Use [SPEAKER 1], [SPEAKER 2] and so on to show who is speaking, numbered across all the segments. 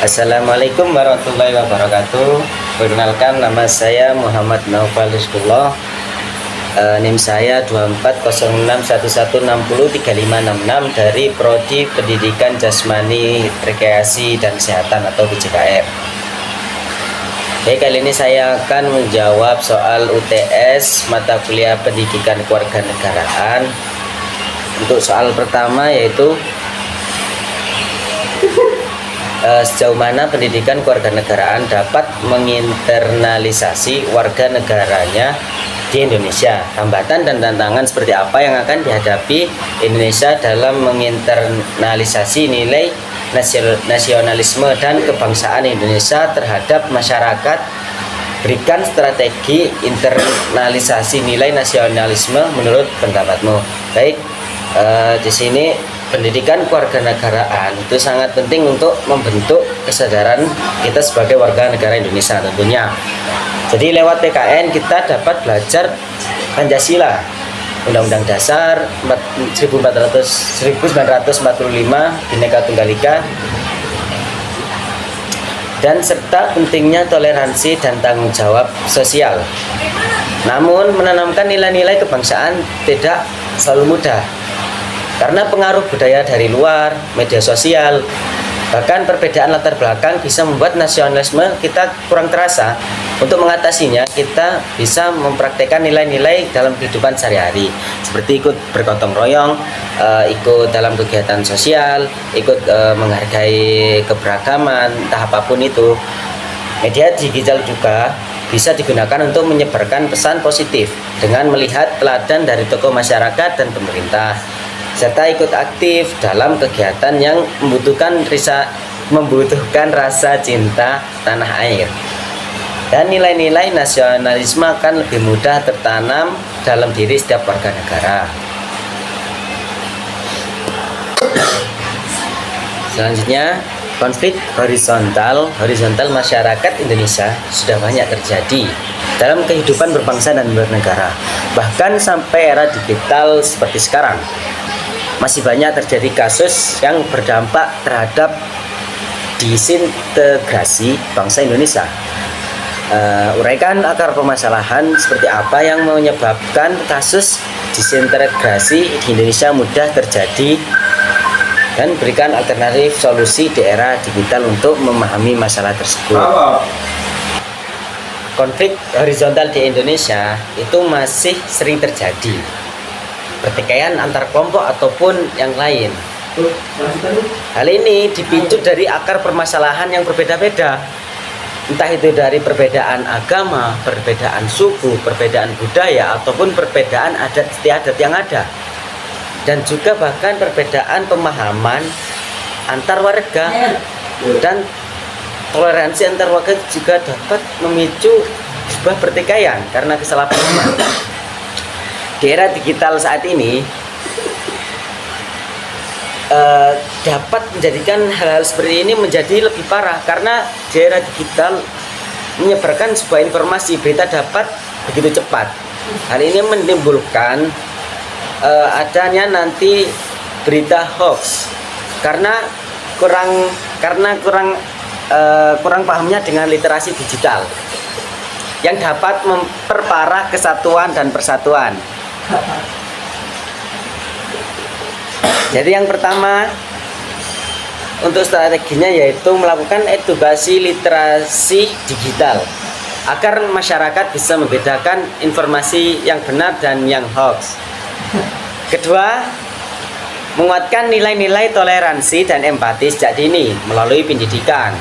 [SPEAKER 1] Assalamualaikum warahmatullahi wabarakatuh. Perkenalkan, nama saya Muhammad Naufal Rizqullah. NIM saya 240611603566 dari Prodi Pendidikan Jasmani, Rekreasi dan Kesehatan atau PJKR. Oke, kali ini saya akan menjawab soal UTS mata kuliah Pendidikan Kewarganegaraan. Untuk soal pertama yaitu sejauh mana pendidikan kewarganegaraan dapat menginternalisasi warga negaranya di Indonesia. Hambatan dan tantangan seperti apa yang akan dihadapi Indonesia dalam menginternalisasi nilai nasionalisme dan kebangsaan Indonesia terhadap masyarakat. Berikan strategi internalisasi nilai nasionalisme menurut pendapatmu. Baik, di sini pendidikan kewarganegaraan itu sangat penting untuk membentuk kesadaran kita sebagai warga negara Indonesia tentunya. Jadi lewat PKN kita dapat belajar Pancasila, Undang-Undang Dasar 1945, Bhinneka Tunggal Ika, dan serta pentingnya toleransi dan tanggung jawab sosial. Namun menanamkan nilai-nilai kebangsaan tidak selalu mudah, karena pengaruh budaya dari luar, media sosial, bahkan perbedaan latar belakang bisa membuat nasionalisme kita kurang terasa. Untuk mengatasinya, kita bisa mempraktekkan nilai-nilai dalam kehidupan sehari-hari, seperti ikut bergotong royong, ikut dalam kegiatan sosial, ikut menghargai keberagaman, entah apapun itu. Media digital juga bisa digunakan untuk menyebarkan pesan positif dengan melihat teladan dari tokoh masyarakat dan pemerintah, serta ikut aktif dalam kegiatan yang membutuhkan rasa cinta tanah air. Dan nilai-nilai nasionalisme akan lebih mudah tertanam dalam diri setiap warga negara. Selanjutnya, konflik horizontal masyarakat Indonesia sudah banyak terjadi dalam kehidupan berbangsa dan bernegara. Bahkan sampai era digital seperti sekarang, masih banyak terjadi kasus yang berdampak terhadap disintegrasi bangsa Indonesia. Uraikan akar permasalahan seperti apa yang menyebabkan kasus disintegrasi di Indonesia mudah terjadi, dan berikan alternatif solusi di era digital untuk memahami masalah tersebut. Konflik horizontal di Indonesia itu masih sering terjadi, pertikaian antar kelompok ataupun yang lain. Hal ini dipicu dari akar permasalahan yang berbeda-beda, entah itu dari perbedaan agama, perbedaan suku, perbedaan budaya, ataupun perbedaan adat istiadat yang ada, dan juga bahkan perbedaan pemahaman antar warga. Dan toleransi antar warga juga dapat memicu sebuah pertikaian karena kesalahpahaman. Di era digital saat ini dapat menjadikan hal-hal seperti ini menjadi lebih parah, karena di era digital menyebarkan sebuah informasi berita dapat begitu cepat. Hal ini menimbulkan adanya nanti berita hoax karena kurang pahamnya dengan literasi digital yang dapat memperparah kesatuan dan persatuan. Jadi yang pertama untuk strateginya yaitu melakukan edukasi literasi digital agar masyarakat bisa membedakan informasi yang benar dan yang hoax. Kedua, menguatkan nilai-nilai toleransi dan empati sejak dini melalui pendidikan.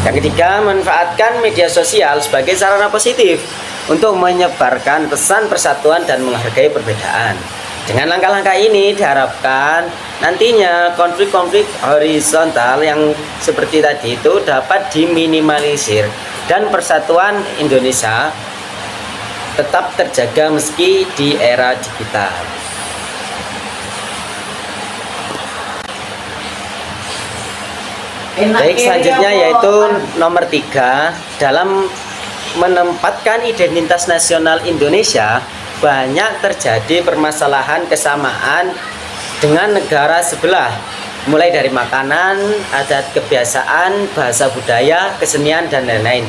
[SPEAKER 1] Yang ketiga, manfaatkan media sosial sebagai sarana positif untuk menyebarkan pesan persatuan dan menghargai perbedaan. Dengan langkah-langkah ini diharapkan nantinya konflik-konflik horizontal yang seperti tadi itu dapat diminimalisir dan persatuan Indonesia tetap terjaga meski di era digital. Baik, selanjutnya yaitu nomor 3, dalam menempatkan identitas nasional Indonesia banyak terjadi permasalahan kesamaan dengan negara sebelah mulai dari makanan, adat kebiasaan, bahasa budaya, kesenian, dan lain-lain.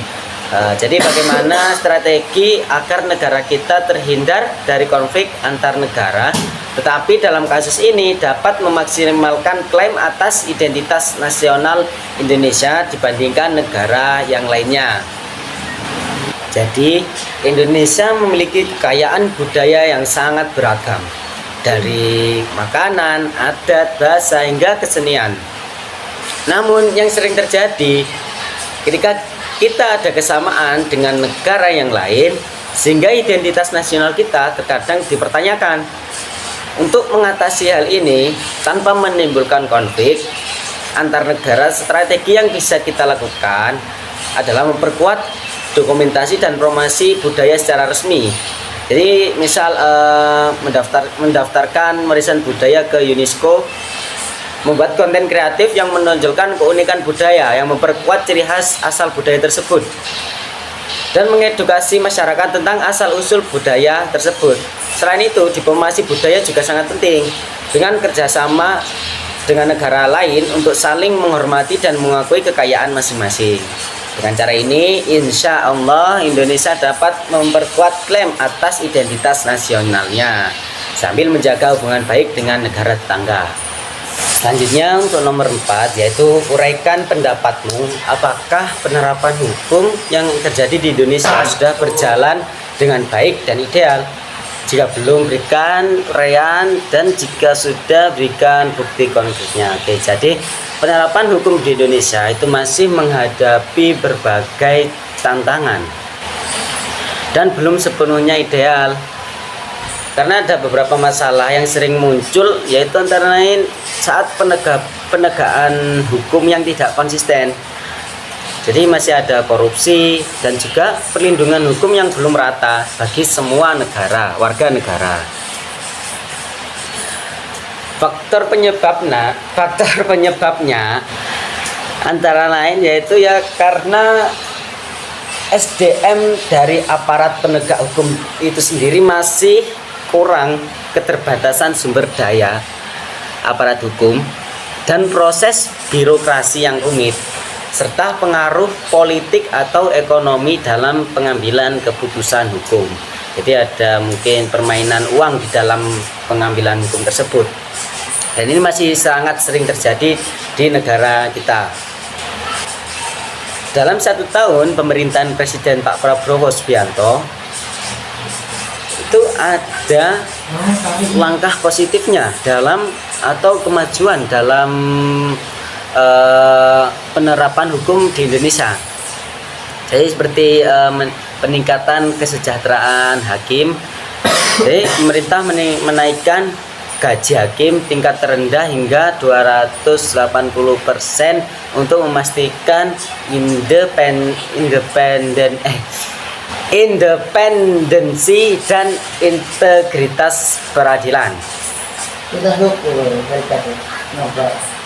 [SPEAKER 1] Jadi bagaimana strategi agar negara kita terhindar dari konflik antar negara, tetapi dalam kasus ini dapat memaksimalkan klaim atas identitas nasional Indonesia dibandingkan negara yang lainnya. Jadi Indonesia memiliki kekayaan budaya yang sangat beragam, dari makanan, adat, bahasa, hingga kesenian. Namun yang sering terjadi ketika kita ada kesamaan dengan negara yang lain, sehingga identitas nasional kita terkadang dipertanyakan. Untuk mengatasi hal ini tanpa menimbulkan konflik antar negara, strategi yang bisa kita lakukan adalah memperkuat dokumentasi dan promosi budaya secara resmi. Jadi misal mendaftarkan warisan budaya ke UNESCO, membuat konten kreatif yang menonjolkan keunikan budaya, yang memperkuat ciri khas asal budaya tersebut, dan mengedukasi masyarakat tentang asal-usul budaya tersebut. Selain itu, diplomasi budaya juga sangat penting, dengan kerjasama dengan negara lain untuk saling menghormati dan mengakui kekayaan masing-masing. Dengan cara ini, insya Allah Indonesia dapat memperkuat klaim atas identitas nasionalnya, sambil menjaga hubungan baik dengan negara tetangga. Selanjutnya untuk nomor 4, yaitu uraikan pendapatmu, apakah penerapan hukum yang terjadi di Indonesia sudah berjalan dengan baik dan ideal? Jika belum, berikan uraian, dan jika sudah, berikan bukti konkretnya. Oke, jadi penerapan hukum di Indonesia itu masih menghadapi berbagai tantangan dan belum sepenuhnya ideal. Karena ada beberapa masalah yang sering muncul, yaitu antara lain saat penegakan hukum yang tidak konsisten. Jadi masih ada korupsi dan juga perlindungan hukum yang belum rata bagi semua warga negara. Faktor penyebabnya antara lain yaitu ya karena SDM dari aparat penegak hukum itu sendiri masih kurang, keterbatasan sumber daya aparat hukum, dan proses birokrasi yang rumit, serta pengaruh politik atau ekonomi dalam pengambilan keputusan hukum. Jadi ada mungkin permainan uang di dalam pengambilan hukum tersebut, dan ini masih sangat sering terjadi di negara kita. Dalam 1 tahun pemerintahan Presiden Pak Prabowo Subianto, itu ada langkah positifnya atau kemajuan dalam penerapan hukum di Indonesia. Jadi seperti peningkatan kesejahteraan hakim. Jadi pemerintah menaikkan gaji hakim tingkat terendah hingga 280% untuk memastikan independensi dan integritas peradilan.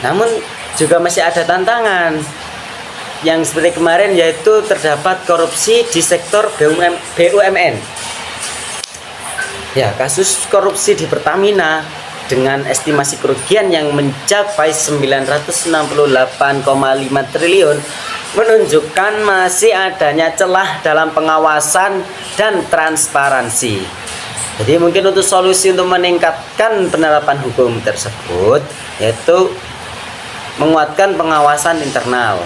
[SPEAKER 1] Namun juga masih ada tantangan yang seperti kemarin, yaitu terdapat korupsi di sektor BUMN. Ya, kasus korupsi di Pertamina dengan estimasi kerugian yang mencapai 968,5 triliun menunjukkan masih adanya celah dalam pengawasan dan transparansi. Jadi mungkin untuk solusi untuk meningkatkan penerapan hukum tersebut, yaitu menguatkan pengawasan internal.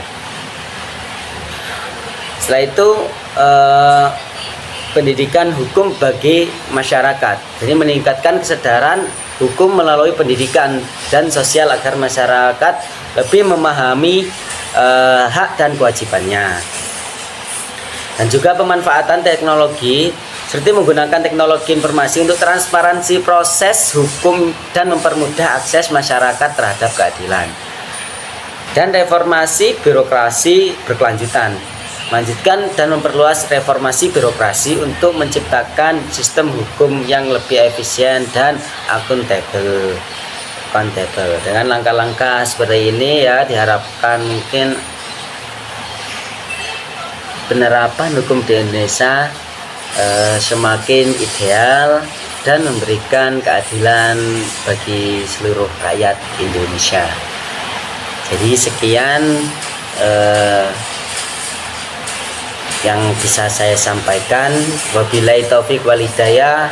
[SPEAKER 1] Setelah itu pendidikan hukum bagi masyarakat. Jadi meningkatkan kesadaran hukum melalui pendidikan dan sosial agar masyarakat lebih memahami hak dan kewajibannya. Dan juga pemanfaatan teknologi, seperti menggunakan teknologi informasi untuk transparansi proses hukum dan mempermudah akses masyarakat terhadap keadilan. Dan reformasi birokrasi berkelanjutan, melanjutkan dan memperluas reformasi birokrasi untuk menciptakan sistem hukum yang lebih efisien dan akuntabel. Dengan langkah-langkah seperti ini ya diharapkan mungkin penerapan hukum di Indonesia semakin ideal dan memberikan keadilan bagi seluruh rakyat Indonesia. Jadi sekian yang bisa saya sampaikan. Wabillahi taufik wal hidayah.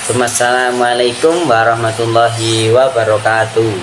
[SPEAKER 1] Wassalamualaikum warahmatullahi wabarakatuh.